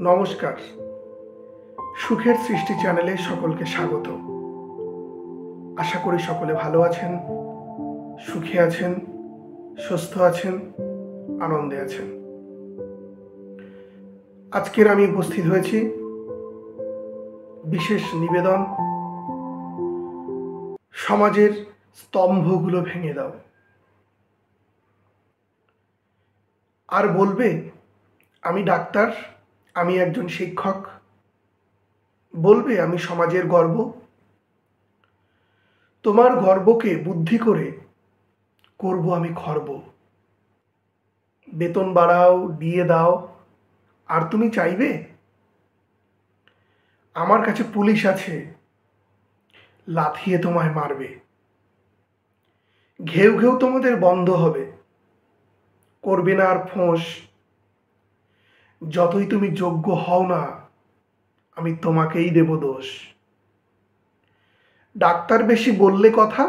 নমস্কার। সুখের সৃষ্টি চ্যানেলে সকলকে স্বাগত। আশা করি সকলে ভালো আছেন, সুখে আছেন, সুস্থ আছেন, আনন্দে আছেন। আজকের আমি উপস্থিত হয়েছি বিশেষ নিবেদন, সমাজের স্তম্ভগুলো ভেঙে দাও। আর বলবে আমি ডাক্তার, আমি একজন শিক্ষক, বলবে আমি সমাজের গর্ব। তোমার গর্বকে বুদ্ধি করে করব আমি খর্ব। বেতন বাড়াও, দিয়ে দাও, আর তুমি চাইবে? আমার কাছে পুলিশ আছে, লাথিয়ে তোমায় মারবে। ঘেউ ঘেউ তোমাদের বন্ধ হবে, করবে না আর ফোঁস। যতই তুমি যোগ্য হও না, আমি তোমাকেই দেব দোষ। ডাক্তার বেশি বললে কথা,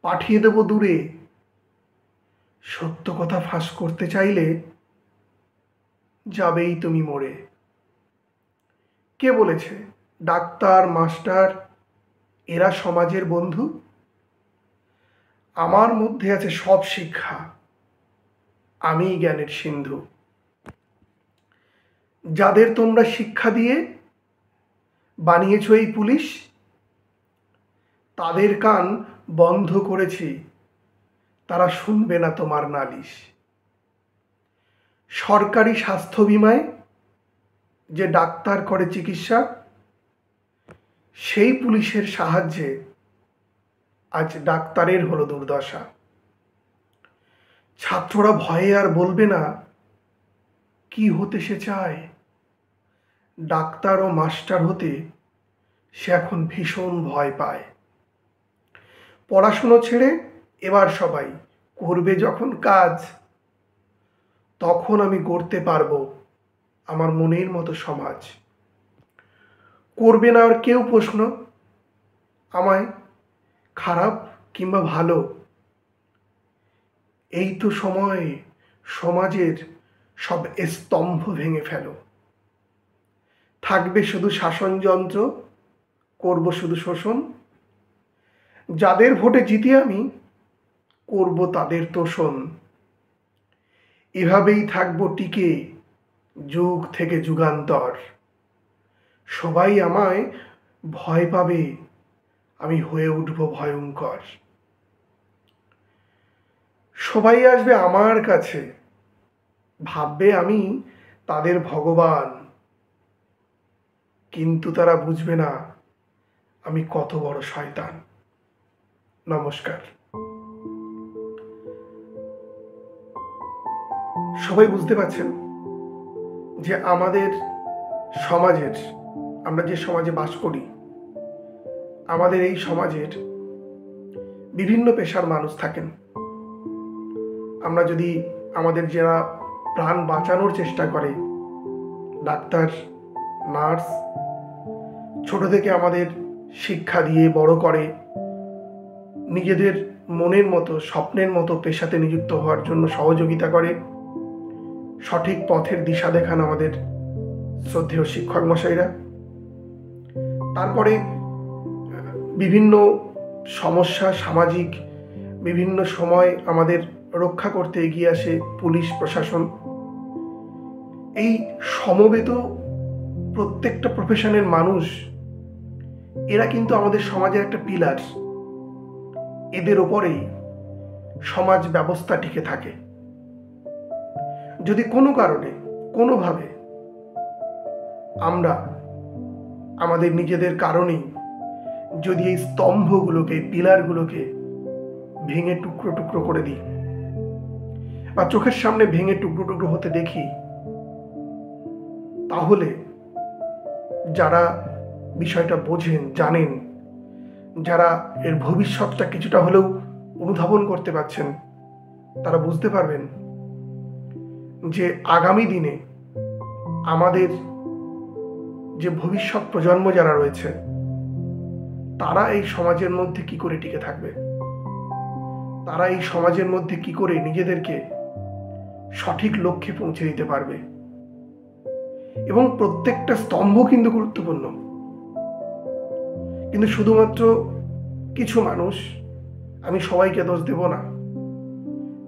পাঠিয়ে দেব দূরে। সত্য কথা ফাঁস করতে চাইলে যাবেই তুমি মরে। কে বলেছে ডাক্তার, মাস্টার এরা সমাজের বন্ধু? আমার মধ্যে আছে সব শিক্ষা, আমিই জ্ঞানের সিন্ধু। যাদের তোমরা শিক্ষা দিয়ে বানিয়েছ এই পুলিশ, তাদের কান বন্ধ করেছি, তারা শুনবে না তোমার নালিশ। সরকারি স্বাস্থ্য বিমায় যে ডাক্তার করে চিকিৎসা, সেই পুলিশের সাহায্যে আজ ডাক্তারের হলো দুর্দশা। ছাত্ররা ভয়ে আর বলবে না কি হতে সে চায়। ডাক্তার ও মাস্টার হতে সে এখন ভীষণ ভয় পায়। পড়াশুনো ছেড়ে এবার সবাই করবে যখন কাজ, তখন আমি গড়তে পারবো আমার মনের মতো সমাজ। করবে না আর কেউ প্রশ্ন আমায় খারাপ কিংবা ভালো। এই তো সময় সমাজের সব স্তম্ভ ভেঙে ফেলো। থাকবে শুধু শাসনযন্ত্র, করব শুধু শোষণ। যাদের ভোটে জিতি আমি, করব তাদের তোষণ। এভাবেই থাকবো টিকে যুগ থেকে যুগান্তর। সবাই আমায় ভয় পাবে, আমি হয়ে উঠব ভয়ঙ্কর। সবাই আসবে আমার কাছে, ভাববে আমি তাদের ভগবান। কিন্তু তারা বুঝবে না আমি কত বড় শয়তান। নমস্কার। সবাই বুঝতে পারছেন যে আমাদের সমাজের, আমরা যে সমাজে বাস করি, আমাদের এই সমাজের বিভিন্ন পেশার মানুষ থাকেন। আমরা যদি আমাদের যারা প্রাণ বাঁচানোর চেষ্টা করে, ডাক্তার, নার্স, ছোট থেকে আমাদের শিক্ষা দিয়ে বড় করে, নিজেদের মনের মতো স্বপ্নের মতো পেশাতে নিযুক্ত হওয়ার জন্য সহযোগিতা করে, সঠিক পথের দিশা দেখান আমাদের শ্রদ্ধেয় শিক্ষক মশাইরা। তারপরে বিভিন্ন সমস্যা, সামাজিক বিভিন্ন সময় আমাদের রক্ষা করতে এগিয়ে আসে পুলিশ প্রশাসন। এই সমবেত প্রত্যেকটা প্রফেশনের মানুষ, এরা কিন্তু আমাদের সমাজের একটা পিলার। এদের ওপরেই সমাজ ব্যবস্থা টিকে থাকে। যদি কোনো কারণে কোনোভাবে আমরা আমাদের নিজেদের কারণেই যদি এই স্তম্ভগুলোকে, পিলারগুলোকে ভেঙে টুকরো টুকরো করে দিই, বা চোখের সামনে ভেঙে টুকরো টুকরো হতে দেখি, তাহলে যারা বিষয়টা বোঝেন, জানেন, যারা এর ভবিষ্যৎটা কিছুটা হলেও অনুধাবন করতে পারছেন, তারা বুঝতে পারবেন যে আগামী দিনে আমাদের যে ভবিষ্যৎ প্রজন্ম যারা রয়েছে, তারা এই সমাজের মধ্যে কি করে টিকে থাকবে, তারা এই সমাজের মধ্যে কি করে নিজেদেরকে সঠিক লক্ষ্যে পৌঁছে দিতে পারবে। এবং প্রত্যেকটা স্তম্ভ কিন্তু গুরুত্বপূর্ণ। কিন্তু শুধুমাত্র কিছু মানুষ, আমি সবাইকে দোষ দেব না,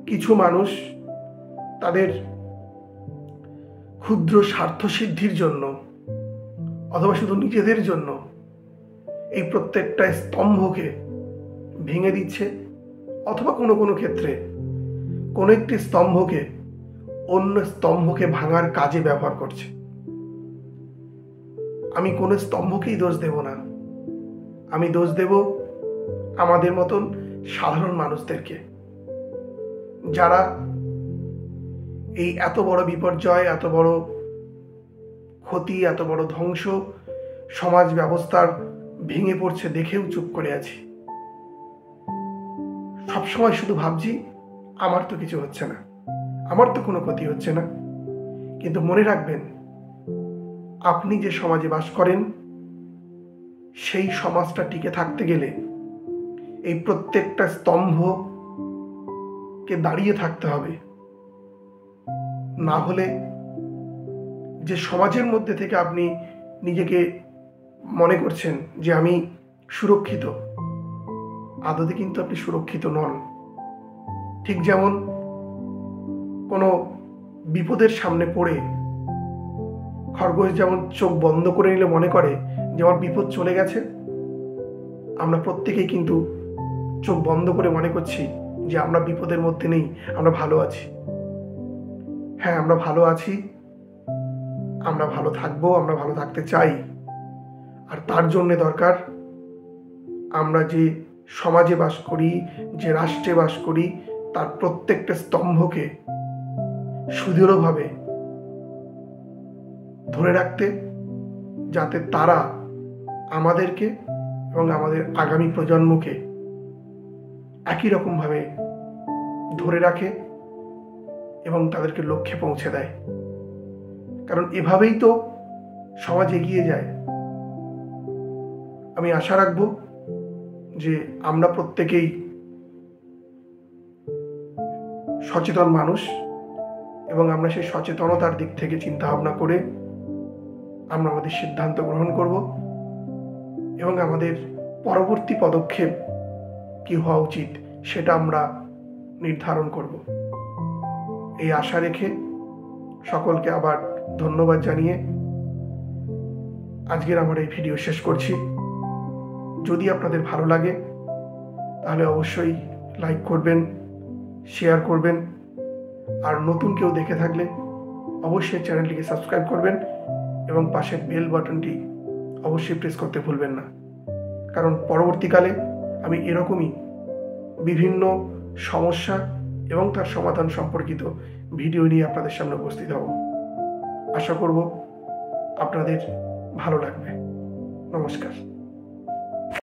কিছু মানুষ তাদের ক্ষুদ্র স্বার্থ সিদ্ধির জন্য অথবা শুধু নিজেদের জন্য এই প্রত্যেকটা স্তম্ভকে ভেঙে দিচ্ছে, অথবা কোনো কোনো ক্ষেত্রে কোনো একটি স্তম্ভকে অন্য স্তম্ভকে ভাঙার কাজে ব্যবহার করছে। আমি কোনো স্তম্ভকেই দোষ দেব না, আমি দোষ দেব আমাদের মতন সাধারণ মানুষদেরকে, যারা এই এত বড় বিপর্যয়, এত বড় ক্ষতি, এত বড় ধ্বংস সমাজ ব্যবস্থার ভেঙে পড়ছে দেখেও চুপ করে আছি। সবসময় শুধু ভাবছি আমার তো কিছু হচ্ছে না, আমার তো কোনো ক্ষতি হচ্ছে না। কিন্তু মনে রাখবেন, আপনি যে সমাজে বাস করেন সেই সমাজটা টিকে থাকতে গেলে এই প্রত্যেকটা স্তম্ভকে দাঁড়িয়ে থাকতে হবে। না হলে যে সমাজের মধ্যে থেকে আপনি নিজেকে মনে করছেন যে আমি সুরক্ষিত, আদতে কিন্তু আপনি সুরক্ষিত নন। ঠিক যেমন কোনো বিপদের সামনে পড়ে খরগোশ যেমন চোখ বন্ধ করে নিলে মনে করে যে আমার বিপদ চলে গেছে, আমরা প্রত্যেকেই কিন্তু চোখ বন্ধ করে মনে করছি যে আমরা বিপদের মধ্যে নেই, আমরা ভালো আছি। হ্যাঁ, আমরা ভালো আছি, আমরা ভালো থাকবো, আমরা ভালো থাকতে চাই। আর তার জন্যে দরকার আমরা যে সমাজে বাস করি, যে রাষ্ট্রে বাস করি, তার প্রত্যেকটা স্তম্ভকে সুদৃঢ়ভাবে ধরে রাখতে, যাতে তারা আমাদেরকে এবং আমাদের আগামী প্রজন্মকে একই রকমভাবে ধরে রাখে এবং তাদেরকে লক্ষ্যে পৌঁছে দেয়। কারণ এভাবেই তো সমাজ এগিয়ে যায়। আমি আশা রাখব যে আমরা প্রত্যেকেই সচেতন মানুষ এবং আমরা সেই সচেতনতার দিক থেকে চিন্তা ভাবনা করে আমরা আমাদের সিদ্ধান্ত গ্রহণ করব এবং আমাদের পরবর্তী পদক্ষেপ কি হওয়া উচিত সেটা আমরা নির্ধারণ করব। এই আশা রেখে সকলকে আবার ধন্যবাদ জানিয়ে আজকের আমার এই ভিডিও শেষ করছি। যদি আপনাদের ভালো লাগে তাহলে অবশ্যই লাইক করবেন, শেয়ার করবেন, আর নতুন কেউ দেখে থাকলে অবশ্যই চ্যানেলটিকে সাবস্ক্রাইব করবেন এবং পাশের বেল বাটনটি অবশ্যই প্রেস করতে ভুলবেন না। কারণ পরবর্তীকালে আমি এরকমই বিভিন্ন সমস্যা এবং তার সমাধান সম্পর্কিত ভিডিও নিয়ে আপনাদের সামনে উপস্থিত হব। আশা করব আপনাদের ভালো লাগবে। নমস্কার।